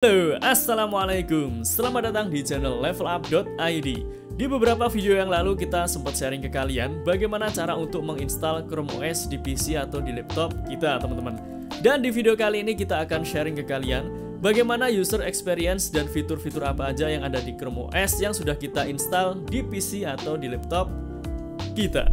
Halo, assalamualaikum. Selamat datang di channel levelup.id. Di beberapa video yang lalu kita sempat sharing ke kalian bagaimana cara untuk menginstal Chrome OS di PC atau di laptop kita, teman-teman. Dan di video kali ini kita akan sharing ke kalian bagaimana user experience dan fitur-fitur apa aja yang ada di Chrome OS yang sudah kita install di PC atau di laptop kita.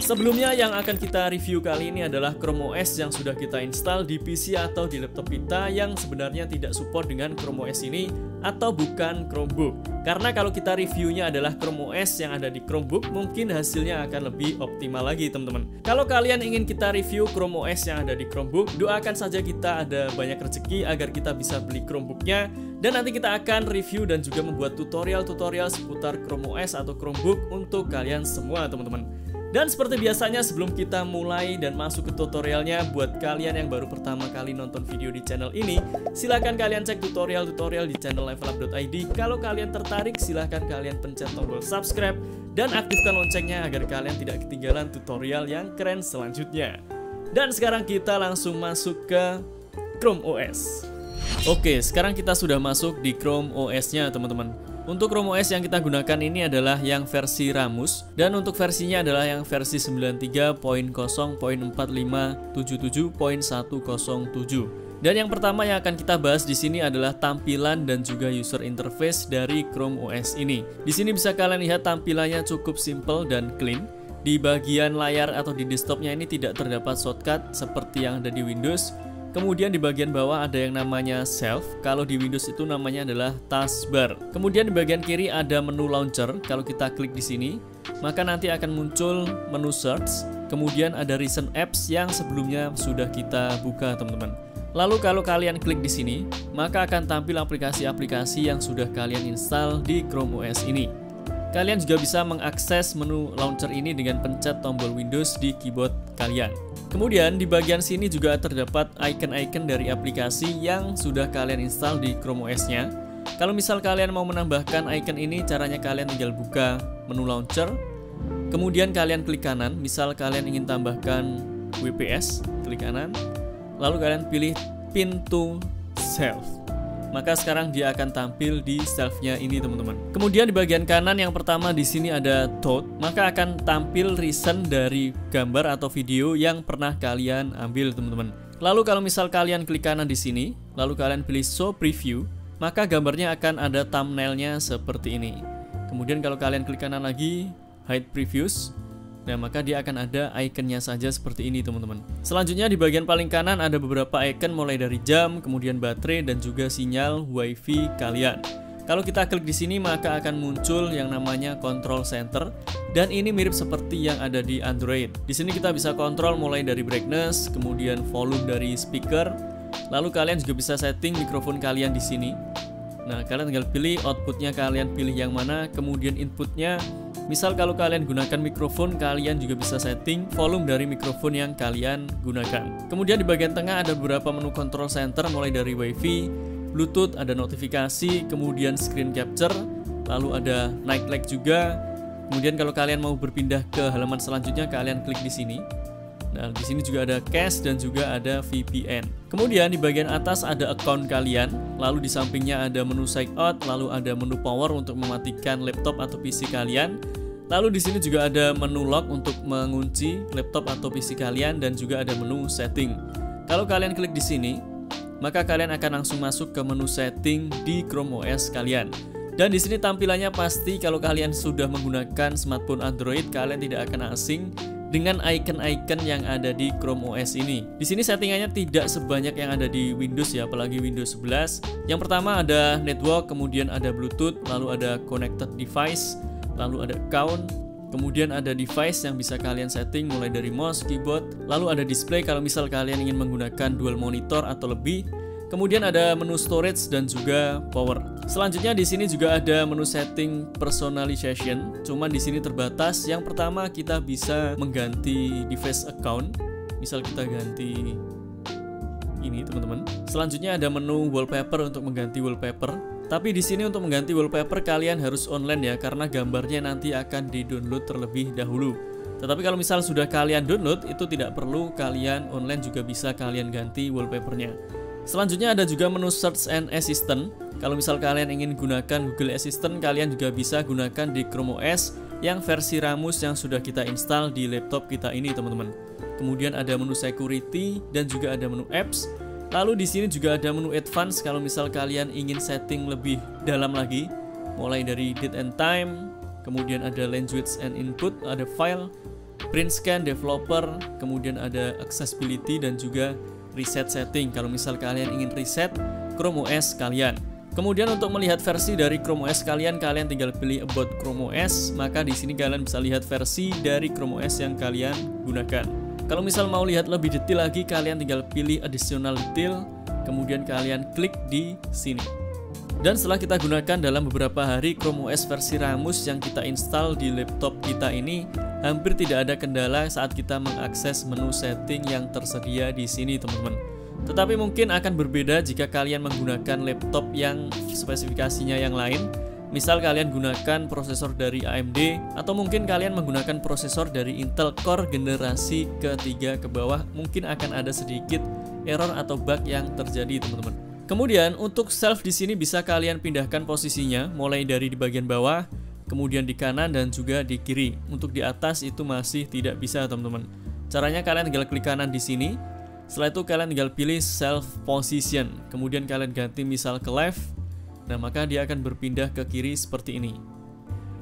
Sebelumnya yang akan kita review kali ini adalah Chrome OS yang sudah kita install di PC atau di laptop kita yang sebenarnya tidak support dengan Chrome OS ini atau bukan Chromebook. Karena kalau kita reviewnya adalah Chrome OS yang ada di Chromebook, mungkin hasilnya akan lebih optimal lagi, teman-teman. Kalau kalian ingin kita review Chrome OS yang ada di Chromebook, doakan saja kita ada banyak rezeki agar kita bisa beli Chromebooknya. Dan nanti kita akan review dan juga membuat tutorial-tutorial seputar Chrome OS atau Chromebook untuk kalian semua, teman-teman. Dan seperti biasanya sebelum kita mulai dan masuk ke tutorialnya, buat kalian yang baru pertama kali nonton video di channel ini, silahkan kalian cek tutorial-tutorial di channel levelup.id. Kalau kalian tertarik, silahkan kalian pencet tombol subscribe dan aktifkan loncengnya agar kalian tidak ketinggalan tutorial yang keren selanjutnya. Dan sekarang kita langsung masuk ke Chrome OS. Oke, sekarang kita sudah masuk di Chrome OS-nya, teman-teman. Untuk Chrome OS yang kita gunakan ini adalah yang versi Ramus, dan untuk versinya adalah yang versi 93.0.4577.107. Dan yang pertama yang akan kita bahas di sini adalah tampilan dan juga user interface dari Chrome OS ini. Di sini bisa kalian lihat tampilannya cukup simple dan clean. Di bagian layar atau di desktopnya ini tidak terdapat shortcut seperti yang ada di Windows. Kemudian di bagian bawah ada yang namanya Shelf. Kalau di Windows itu namanya adalah Taskbar. Kemudian di bagian kiri ada menu launcher. Kalau kita klik di sini, maka nanti akan muncul menu search. Kemudian ada recent apps yang sebelumnya sudah kita buka, teman-teman. Lalu kalau kalian klik di sini, maka akan tampil aplikasi-aplikasi yang sudah kalian install di Chrome OS ini. Kalian juga bisa mengakses menu launcher ini dengan pencet tombol Windows di keyboard kalian. Kemudian di bagian sini juga terdapat icon-icon dari aplikasi yang sudah kalian install di Chrome OS-nya. Kalau misal kalian mau menambahkan icon ini, caranya kalian tinggal buka menu launcher. Kemudian kalian klik kanan, misal kalian ingin tambahkan WPS, klik kanan. Lalu kalian pilih Pin to Shelf. Maka sekarang dia akan tampil di shelf-nya ini, teman-teman. Kemudian di bagian kanan yang pertama di sini ada Tout, maka akan tampil recent dari gambar atau video yang pernah kalian ambil, teman-teman. Lalu kalau misal kalian klik kanan di sini, lalu kalian pilih Show Preview, maka gambarnya akan ada thumbnailnya seperti ini. Kemudian kalau kalian klik kanan lagi, Hide Previews, nah maka dia akan ada ikonnya saja seperti ini, teman-teman. Selanjutnya di bagian paling kanan ada beberapa icon mulai dari jam, kemudian baterai dan juga sinyal WiFi kalian. Kalau kita klik di sini maka akan muncul yang namanya Control Center, dan ini mirip seperti yang ada di Android. Di sini kita bisa kontrol mulai dari brightness, kemudian volume dari speaker. Lalu kalian juga bisa setting mikrofon kalian di sini. Nah, kalian tinggal pilih outputnya, kalian pilih yang mana, kemudian inputnya. Misal kalau kalian gunakan mikrofon, kalian juga bisa setting volume dari mikrofon yang kalian gunakan. Kemudian di bagian tengah ada beberapa menu control center mulai dari WiFi, Bluetooth, ada notifikasi, kemudian screen capture, lalu ada night light juga. Kemudian kalau kalian mau berpindah ke halaman selanjutnya, kalian klik di sini. Nah, di sini juga ada cache dan juga ada VPN. Kemudian di bagian atas ada account kalian, lalu di sampingnya ada menu sign out, lalu ada menu power untuk mematikan laptop atau PC kalian. Lalu di sini juga ada menu lock untuk mengunci laptop atau PC kalian, dan juga ada menu setting. Kalau kalian klik di sini, maka kalian akan langsung masuk ke menu setting di Chrome OS kalian. Dan di sini tampilannya pasti kalau kalian sudah menggunakan smartphone Android, kalian tidak akan asing dengan icon-icon yang ada di Chrome OS ini. Di sini settingannya tidak sebanyak yang ada di Windows ya, apalagi Windows 11. Yang pertama ada network, kemudian ada Bluetooth, lalu ada connected device, lalu ada account, kemudian ada device yang bisa kalian setting mulai dari mouse, keyboard, lalu ada display kalau misal kalian ingin menggunakan dual monitor atau lebih. Kemudian ada menu storage dan juga power. Selanjutnya di sini juga ada menu setting personalization. Cuman di sini terbatas. Yang pertama kita bisa mengganti device account. Misal kita ganti ini, teman-teman. Selanjutnya ada menu wallpaper untuk mengganti wallpaper. Tapi di sini untuk mengganti wallpaper kalian harus online ya, karena gambarnya nanti akan di-download terlebih dahulu. Tetapi kalau misal sudah kalian download, itu tidak perlu kalian online juga bisa kalian ganti wallpapernya. Selanjutnya ada juga menu Search and Assistant. Kalau misal kalian ingin gunakan Google Assistant, kalian juga bisa gunakan di Chrome OS yang versi Ramus yang sudah kita install di laptop kita ini, teman-teman. Kemudian ada menu Security dan juga ada menu Apps. Lalu di sini juga ada menu Advance kalau misal kalian ingin setting lebih dalam lagi, mulai dari date and time, kemudian ada language and input, ada file, print scan, developer, kemudian ada accessibility dan juga reset setting kalau misal kalian ingin reset Chrome OS kalian. Kemudian untuk melihat versi dari Chrome OS kalian tinggal pilih About Chrome OS, maka di sini kalian bisa lihat versi dari Chrome OS yang kalian gunakan. Kalau misal mau lihat lebih detail lagi, kalian tinggal pilih Additional Detail, kemudian kalian klik di sini. Dan setelah kita gunakan dalam beberapa hari, Chrome OS versi Ramus yang kita install di laptop kita ini hampir tidak ada kendala saat kita mengakses menu setting yang tersedia di sini, teman-teman. Tetapi mungkin akan berbeda jika kalian menggunakan laptop yang spesifikasinya yang lain. Misal kalian gunakan prosesor dari AMD, atau mungkin kalian menggunakan prosesor dari Intel Core generasi ketiga ke bawah, mungkin akan ada sedikit error atau bug yang terjadi, teman-teman. Kemudian untuk shelf di sini bisa kalian pindahkan posisinya, mulai dari di bagian bawah, kemudian di kanan dan juga di kiri. Untuk di atas itu masih tidak bisa, teman-teman. Caranya kalian tinggal klik kanan di sini. Setelah itu kalian tinggal pilih Shelf Position, kemudian kalian ganti misal ke left. Nah, maka dia akan berpindah ke kiri seperti ini.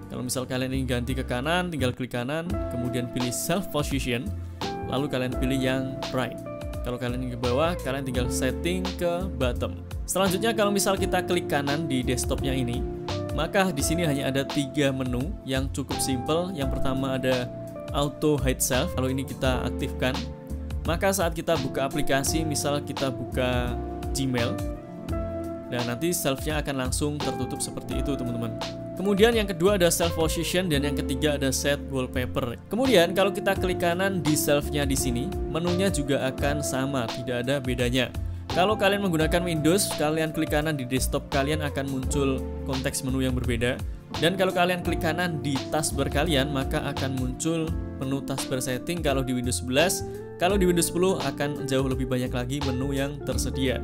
Kalau misal kalian ingin ganti ke kanan, tinggal klik kanan, kemudian pilih Shelf Position, lalu kalian pilih yang right. Kalau kalian ingin ke bawah, kalian tinggal setting ke bottom. Selanjutnya kalau misal kita klik kanan di desktopnya ini, maka di sini hanya ada 3 menu yang cukup simple. Yang pertama ada Auto Hide Shelf. Kalau ini kita aktifkan, maka saat kita buka aplikasi, misal kita buka Gmail, dan nanti shelf-nya akan langsung tertutup seperti itu, teman-teman. Kemudian yang kedua ada Self Position dan yang ketiga ada Set Wallpaper. Kemudian kalau kita klik kanan di shelf-nya di sini, menunya juga akan sama, tidak ada bedanya. Kalau kalian menggunakan Windows, kalian klik kanan di desktop kalian akan muncul konteks menu yang berbeda. Dan kalau kalian klik kanan di taskbar kalian, maka akan muncul menu taskbar setting kalau di Windows 11. Kalau di Windows 10 akan jauh lebih banyak lagi menu yang tersedia.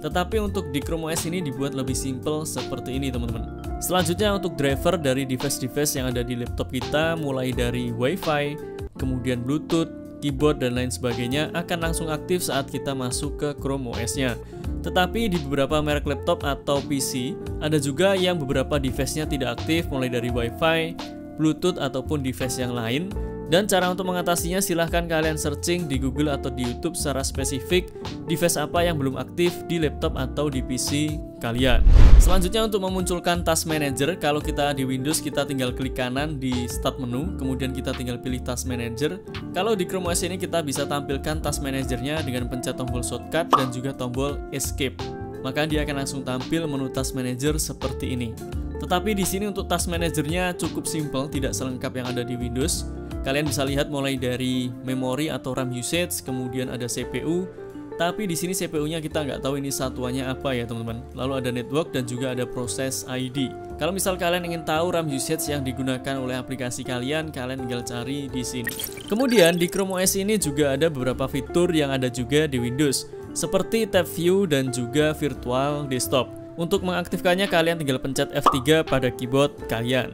Tetapi untuk di Chrome OS ini dibuat lebih simple seperti ini, teman-teman. Selanjutnya untuk driver dari device-device yang ada di laptop kita, mulai dari Wi-Fi, kemudian Bluetooth, keyboard dan lain sebagainya akan langsung aktif saat kita masuk ke Chrome OS-nya. Tetapi di beberapa merek laptop atau PC, ada juga yang beberapa device-nya tidak aktif, mulai dari Wi-Fi, Bluetooth ataupun device yang lain. Dan cara untuk mengatasinya silahkan kalian searching di Google atau di YouTube secara spesifik device apa yang belum aktif di laptop atau di PC kalian. Selanjutnya untuk memunculkan Task Manager, kalau kita di Windows kita tinggal klik kanan di Start menu, kemudian kita tinggal pilih Task Manager. Kalau di Chrome OS ini kita bisa tampilkan Task Manager-nya dengan pencet tombol shortcut dan juga tombol Escape. Maka dia akan langsung tampil menu Task Manager seperti ini. Tetapi di sini untuk Task Manager-nya cukup simple, tidak selengkap yang ada di Windows. Kalian bisa lihat mulai dari memori atau RAM usage, kemudian ada CPU. Tapi di sini CPU-nya kita nggak tahu ini satuannya apa ya, teman-teman. Lalu ada network dan juga ada proses ID. Kalau misal kalian ingin tahu RAM usage yang digunakan oleh aplikasi kalian tinggal cari di sini. Kemudian di Chrome OS ini juga ada beberapa fitur yang ada juga di Windows, seperti Tab View dan juga Virtual Desktop. Untuk mengaktifkannya kalian tinggal pencet F3 pada keyboard kalian.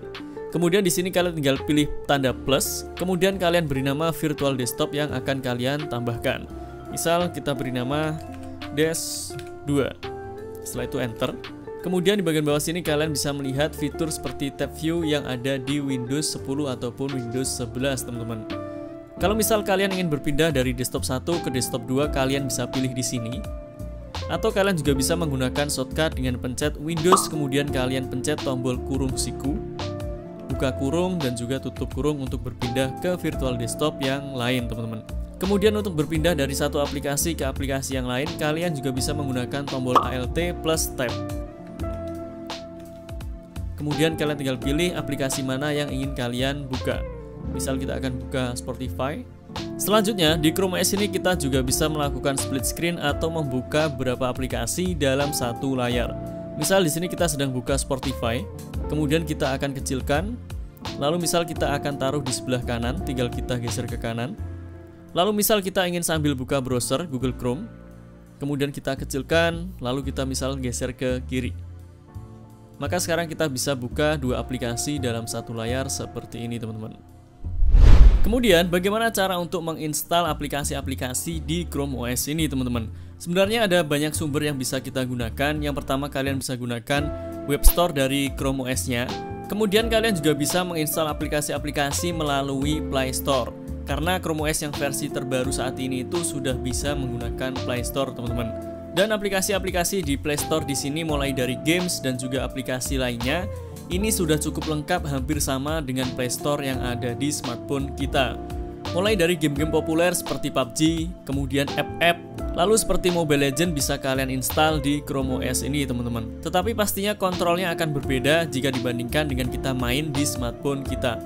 Kemudian di sini kalian tinggal pilih tanda plus, kemudian kalian beri nama virtual desktop yang akan kalian tambahkan. Misal kita beri nama Des2. Setelah itu enter. Kemudian di bagian bawah sini kalian bisa melihat fitur seperti tab view yang ada di Windows 10 ataupun Windows 11, teman-teman. Kalau misal kalian ingin berpindah dari desktop 1 ke desktop 2, kalian bisa pilih di sini. Atau kalian juga bisa menggunakan shortcut dengan pencet Windows, kemudian kalian pencet tombol kurung siku, buka kurung dan juga tutup kurung untuk berpindah ke virtual desktop yang lain, teman-teman. Kemudian untuk berpindah dari satu aplikasi ke aplikasi yang lain, kalian juga bisa menggunakan tombol Alt plus Tab. Kemudian kalian tinggal pilih aplikasi mana yang ingin kalian buka. Misal kita akan buka Spotify. Selanjutnya di Chrome OS ini kita juga bisa melakukan split screen atau membuka beberapa aplikasi dalam satu layar. Misal di sini kita sedang buka Spotify, kemudian kita akan kecilkan, Lalu misal kita akan taruh di sebelah kanan, tinggal kita geser ke kanan. Lalu misal kita ingin sambil buka browser Google Chrome, kemudian kita kecilkan, lalu kita misal geser ke kiri. Maka sekarang kita bisa buka dua aplikasi dalam satu layar seperti ini teman-teman. Kemudian bagaimana cara untuk menginstal aplikasi-aplikasi di Chrome OS ini teman-teman? Sebenarnya ada banyak sumber yang bisa kita gunakan. Yang pertama kalian bisa gunakan web store dari Chrome OS-nya. Kemudian kalian juga bisa menginstal aplikasi-aplikasi melalui Play Store. Karena Chrome OS yang versi terbaru saat ini itu sudah bisa menggunakan Play Store teman-teman. Dan aplikasi-aplikasi di Play Store di sini mulai dari games dan juga aplikasi lainnya, ini sudah cukup lengkap hampir sama dengan Play Store yang ada di smartphone kita. Mulai dari game-game populer seperti PUBG, kemudian app-app, lalu seperti Mobile Legends bisa kalian install di Chrome OS ini teman-teman. Tetapi pastinya kontrolnya akan berbeda jika dibandingkan dengan kita main di smartphone kita.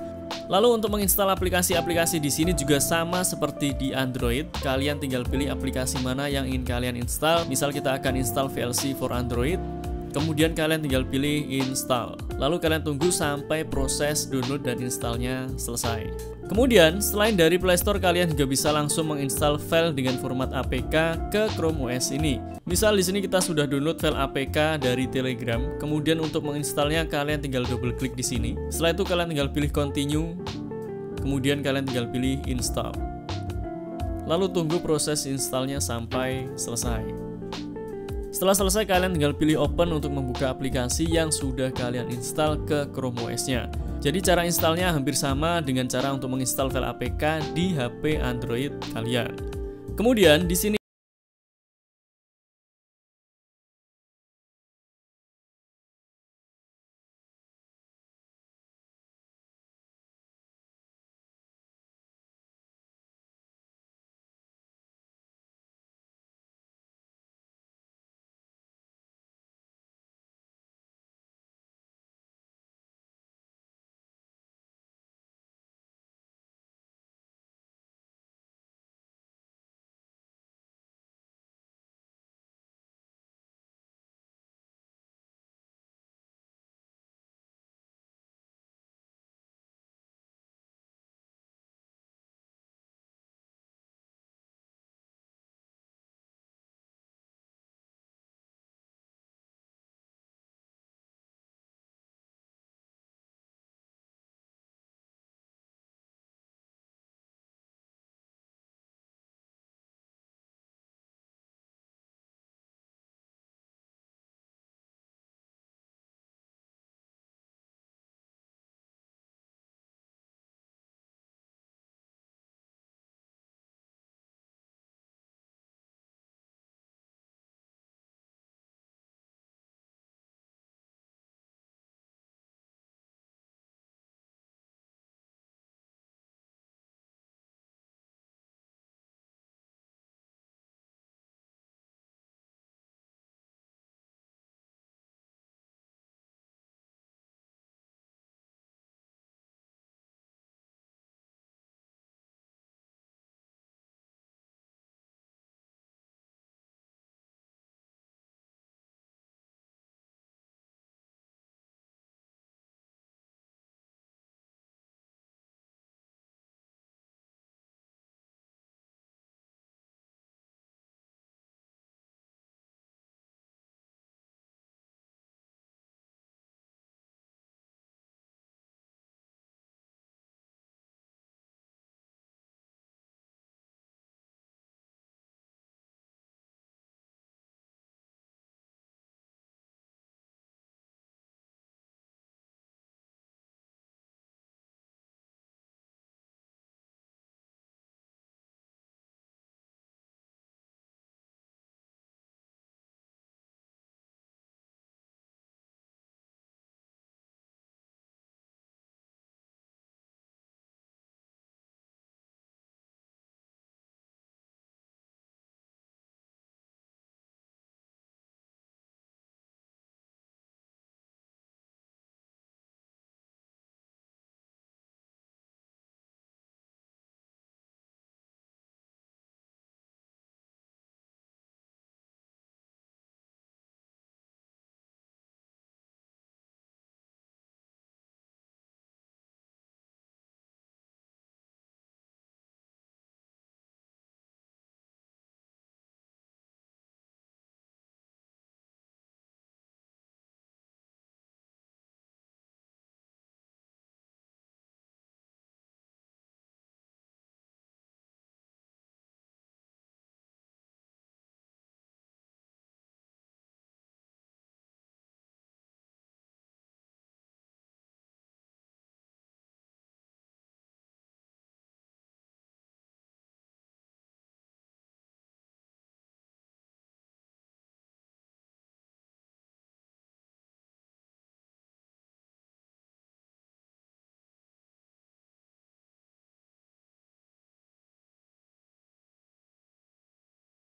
Lalu untuk menginstal aplikasi-aplikasi di sini juga sama seperti di Android. Kalian tinggal pilih aplikasi mana yang ingin kalian install. Misal kita akan install VLC for Android. Kemudian kalian tinggal pilih install. Lalu kalian tunggu sampai proses download dan installnya selesai. Kemudian selain dari Play Store, kalian juga bisa langsung menginstal file dengan format APK ke Chrome OS ini. Misal di sini kita sudah download file APK dari Telegram. Kemudian untuk menginstalnya kalian tinggal double klik di sini. Setelah itu kalian tinggal pilih continue. Kemudian kalian tinggal pilih install. Lalu tunggu proses installnya sampai selesai. Setelah selesai kalian tinggal pilih open untuk membuka aplikasi yang sudah kalian install ke Chrome OS-nya. Jadi cara installnya hampir sama dengan cara untuk menginstal file APK di HP Android kalian. Kemudian di sini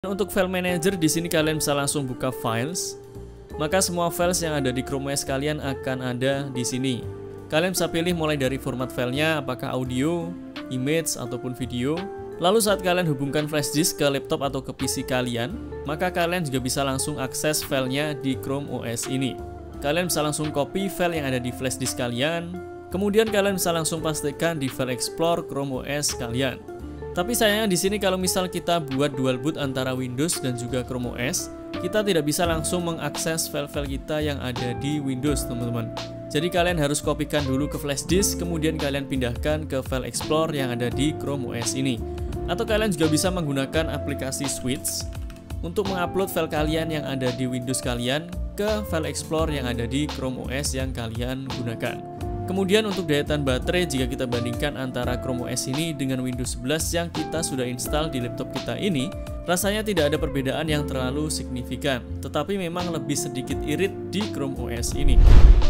Untuk file manager di sini kalian bisa langsung buka files. Maka semua files yang ada di Chrome OS kalian akan ada di sini. Kalian bisa pilih mulai dari format filenya, apakah audio, image, ataupun video. Lalu saat kalian hubungkan flash disk ke laptop atau ke PC kalian, maka kalian juga bisa langsung akses filenya di Chrome OS ini. Kalian bisa langsung copy file yang ada di flash disk kalian, kemudian kalian bisa langsung pastikan di file Explorer Chrome OS kalian. Tapi sayangnya di sini kalau misal kita buat dual boot antara Windows dan juga Chrome OS, kita tidak bisa langsung mengakses file-file kita yang ada di Windows, teman-teman. Jadi kalian harus kopikan dulu ke flash disk, kemudian kalian pindahkan ke file Explorer yang ada di Chrome OS ini. Atau kalian juga bisa menggunakan aplikasi Switch untuk mengupload file kalian yang ada di Windows kalian ke file Explorer yang ada di Chrome OS yang kalian gunakan. Kemudian untuk daya tahan baterai, jika kita bandingkan antara Chrome OS ini dengan Windows 11 yang kita sudah install di laptop kita ini, rasanya tidak ada perbedaan yang terlalu signifikan, tetapi memang lebih sedikit irit di Chrome OS ini.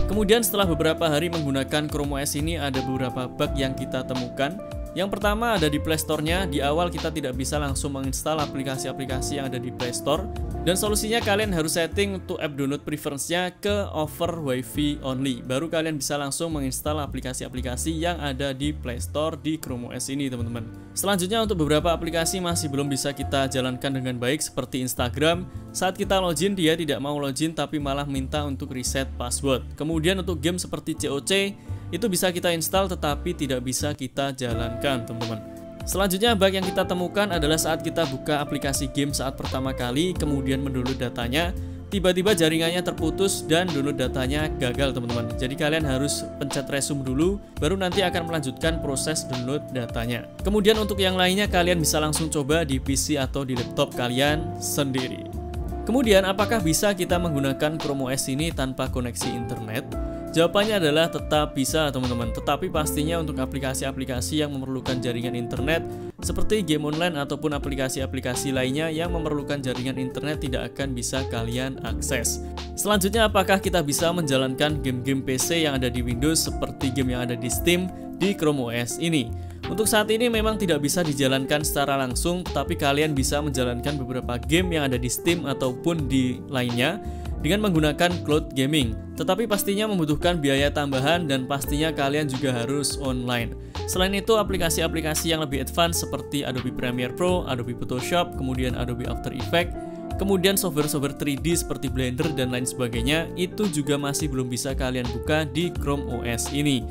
Kemudian setelah beberapa hari menggunakan Chrome OS ini, ada beberapa bug yang kita temukan. Yang pertama ada di Play Store-nya. Di awal kita tidak bisa langsung menginstal aplikasi-aplikasi yang ada di Play Store. Dan solusinya kalian harus setting untuk app download preference-nya ke over Wi-Fi only. Baru kalian bisa langsung menginstal aplikasi-aplikasi yang ada di Play Store di Chrome OS ini, teman-teman. Selanjutnya untuk beberapa aplikasi masih belum bisa kita jalankan dengan baik seperti Instagram. Saat kita login dia tidak mau login tapi malah minta untuk reset password. Kemudian untuk game seperti COC itu bisa kita install tetapi tidak bisa kita jalankan, teman-teman. Selanjutnya bug yang kita temukan adalah saat kita buka aplikasi game saat pertama kali kemudian mendownload datanya, tiba-tiba jaringannya terputus dan download datanya gagal, teman-teman. Jadi kalian harus pencet resume dulu baru nanti akan melanjutkan proses download datanya. Kemudian untuk yang lainnya kalian bisa langsung coba di PC atau di laptop kalian sendiri. Kemudian apakah bisa kita menggunakan Chrome OS ini tanpa koneksi internet? Jawabannya adalah tetap bisa, teman-teman. Tetapi pastinya untuk aplikasi-aplikasi yang memerlukan jaringan internet seperti game online ataupun aplikasi-aplikasi lainnya yang memerlukan jaringan internet tidak akan bisa kalian akses. Selanjutnya, apakah kita bisa menjalankan game-game PC yang ada di Windows seperti game yang ada di Steam di Chrome OS ini? Untuk saat ini memang tidak bisa dijalankan secara langsung, tapi kalian bisa menjalankan beberapa game yang ada di Steam ataupun di lainnya dengan menggunakan cloud gaming. Tetapi pastinya membutuhkan biaya tambahan dan pastinya kalian juga harus online. Selain itu, aplikasi-aplikasi yang lebih advance seperti Adobe Premiere Pro, Adobe Photoshop, kemudian Adobe After Effects, kemudian software-software 3D seperti Blender dan lain sebagainya, itu juga masih belum bisa kalian buka di Chrome OS ini.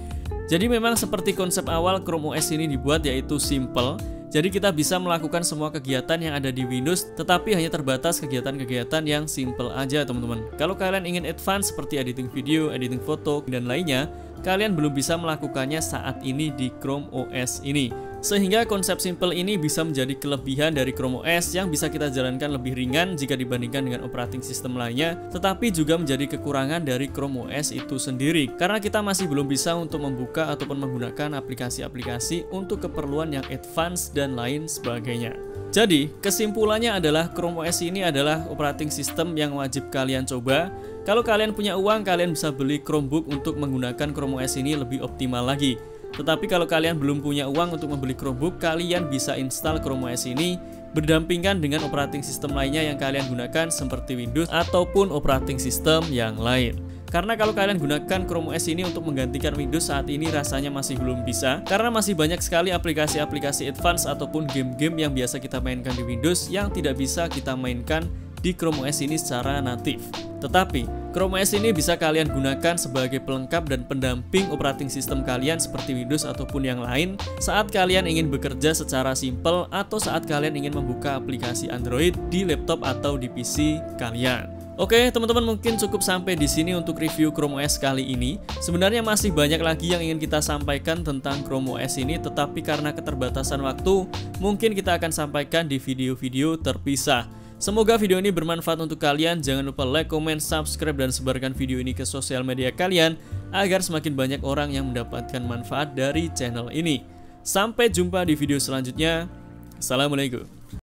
Jadi memang seperti konsep awal Chrome OS ini dibuat, yaitu simple. Jadi kita bisa melakukan semua kegiatan yang ada di Windows, tetapi hanya terbatas kegiatan-kegiatan yang simple aja, teman-teman. Kalau kalian ingin advance seperti editing video, editing foto, dan lainnya, kalian belum bisa melakukannya saat ini di Chrome OS ini. Sehingga konsep simple ini bisa menjadi kelebihan dari Chrome OS yang bisa kita jalankan lebih ringan jika dibandingkan dengan operating system lainnya, tetapi juga menjadi kekurangan dari Chrome OS itu sendiri karena kita masih belum bisa untuk membuka ataupun menggunakan aplikasi-aplikasi untuk keperluan yang advance dan lain sebagainya. Jadi, kesimpulannya adalah Chrome OS ini adalah operating system yang wajib kalian coba. Kalau kalian punya uang, kalian bisa beli Chromebook untuk menggunakan Chrome OS ini lebih optimal lagi. Tetapi kalau kalian belum punya uang untuk membeli Chromebook, kalian bisa install Chrome OS ini berdampingan dengan operating system lainnya yang kalian gunakan seperti Windows ataupun operating system yang lain. Karena kalau kalian gunakan Chrome OS ini untuk menggantikan Windows saat ini rasanya masih belum bisa, karena masih banyak sekali aplikasi-aplikasi advance ataupun game-game yang biasa kita mainkan di Windows yang tidak bisa kita mainkan di Chrome OS ini secara natif. Tetapi Chrome OS ini bisa kalian gunakan sebagai pelengkap dan pendamping operating system kalian seperti Windows ataupun yang lain saat kalian ingin bekerja secara simple atau saat kalian ingin membuka aplikasi Android di laptop atau di PC kalian. Oke, teman-teman, mungkin cukup sampai di sini untuk review Chrome OS kali ini. Sebenarnya masih banyak lagi yang ingin kita sampaikan tentang Chrome OS ini, tetapi karena keterbatasan waktu, mungkin kita akan sampaikan di video-video terpisah. Semoga video ini bermanfaat untuk kalian. Jangan lupa like, comment, subscribe, dan sebarkan video ini ke sosial media kalian agar semakin banyak orang yang mendapatkan manfaat dari channel ini. Sampai jumpa di video selanjutnya. Assalamualaikum.